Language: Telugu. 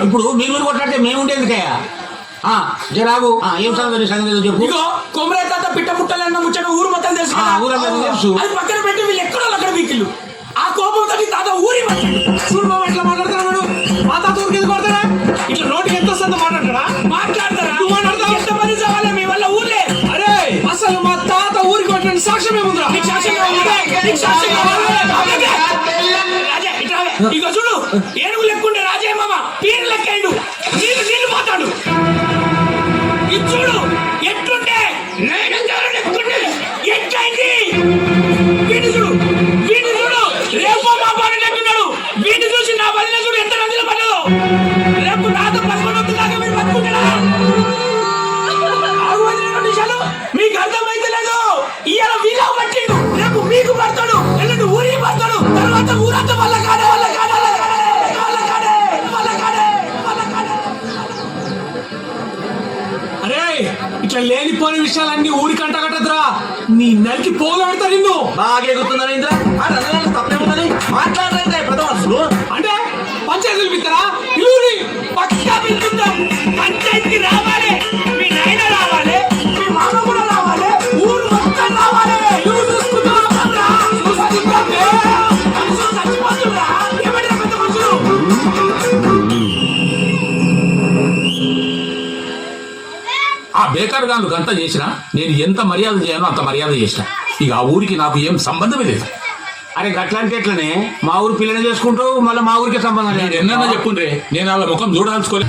ఇప్పుడు మీరు కొట్లాడితే మేము ఉండేది కయ్యా జరాగు ఏం సంగతి సంగతి చెప్పు. కొమరే తాత పిట్ట పుట్టలన్న ముచ్చట ఊరు మొత్తం తెలుసు. అది పక్కన పెట్టి వీళ్ళు ఎక్కడో అక్కడ వీకిళ్ళు. ఆ కోపంతో తాత ఊరి చూడు బాబు ఎట్లా మాట్లాడతాడు. మా తాత ఊరికి ఎందుకు కొడతారా? ఇట్లా నోటికి ఎంత వస్తుందో మాట్లాడతారా? మాట్లాడతారా? ఎంతమంది చావాలి మీ వల్ల ఊర్లే? అరే అసలు మా తాత ఊరికి కొట్టిన సాక్ష్యం ఏముందిరా? ఇక చూడు ఏనుగు లెక్కుంటే రాజయ్య మామ పీరు లెక్కాడు. నీళ్ళు పోతాడు. ఇది చూడు ఎట్లుంటే ఎట్లయింది. వీడిని చూడు రేపు మా పని లెక్కున్నాడు. వీడిని చూసి నా బదిలో చూడు ఎంత నదిలో పడ్డదో. రేపు నాతో 11 దాకా మీరు బతుకుంటారా? నిమిషాలు మీకు అర్థమైతే లేదు. ఇవాళ వీళ్ళ పట్టిండు, రేపు మీకు పడతాడు, ఎల్లుండి ఊరికి పడతాడు, తర్వాత ఊరంతా వల్ల కాడే. అరే ఇట్లా లేనిపోని విషయాలన్నీ ఊరికంట కట్టదురా. నీ నరికి పోలాడతా నిన్ను. బాగా ఎగుతుందని తప్పేముందని మాట్లాడలేదు పెద్ద మనుషులు. అంటే పంచాయతీ పిలుపుతారా? పిలువుని పక్కా పిలుపుతాం. పంచాయతీకి రావాలి, మీ నాయన రావాలి, మీ మామ కూడా రావాలి, ఊరు మొత్తం రావాలి. నువ్వు చూసుకుంటా చచ్చిపోతుందా? ఏమంటారు పెద్ద మనుషులు? ఆ బేకార్ గాను గంత చేసినా నేను ఎంత మర్యాద చేయనో అంత మర్యాద చేసిన. ఇక ఆ ఊరికి నాకు ఏం సంబంధమే లేదు. అరే గట్లాంటి ఎట్లనే మా ఊరు పిల్లని చేసుకుంటూ మళ్ళీ మా ఊరికే సంబంధం లేదు. ఎన్నన్నా చెప్పుండ్రే, నేను వాళ్ళ ముఖం చూడాల్సుకోలే.